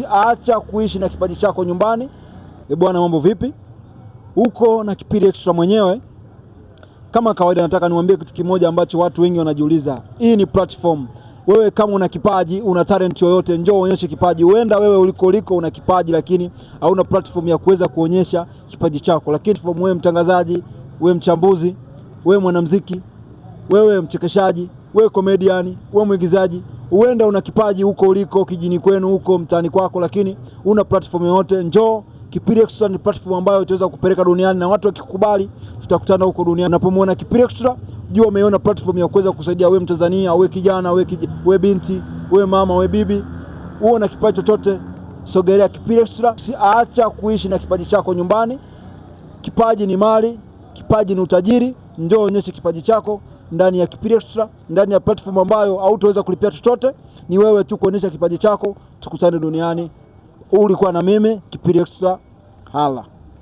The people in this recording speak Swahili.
Usiacha kuishi na kipaji chako nyumbani. Bwana, mambo vipi? Uko na Kipili Extra mwenyewe. Kama kawaida, nataka niwaambie kitu kimoja ambacho watu wengi wanajiuliza. Hii ni platform. Wewe kama una kipaji, una talent yoyote, njoo uonyeshe kipaji. Huenda wewe uliko una kipaji lakini hauna platform ya kuweza kuonyesha kipaji chako. Lakini wewe mtangazaji, wewe mchambuzi, wewe mwanamuziki, wewe mchekeshaji, wewe comedian, wewe mwigizaji, huenda una kipaji uliko kijini kwenu, huko mtaani kwako, lakini una platform yoyote, njoo. Kipili Extra ni platform ambayo itaweza kupeleka duniani, na watu wakikubali tutakutana huko duniani. Unapomwona Kipili Extra, jua umeona platform ya kuweza kusaidia wewe Mtanzania, wewe kijana, wewe binti, wewe mama, wewe bibi. Uona kipaji chochote, sogelea Kipili Extra. Usiacha kuishi na kipaji chako nyumbani. Kipaji ni mali, kipaji ni utajiri. Njoo onyeshe kipaji chako ndani ya Kipili Extra, ndani ya platform ambayo hautaweza kulipia chochote. Ni wewe tu kuonyesha kipaji chako, tukutane duniani. Ulikuwa na mimi Kipili Extra. Hala.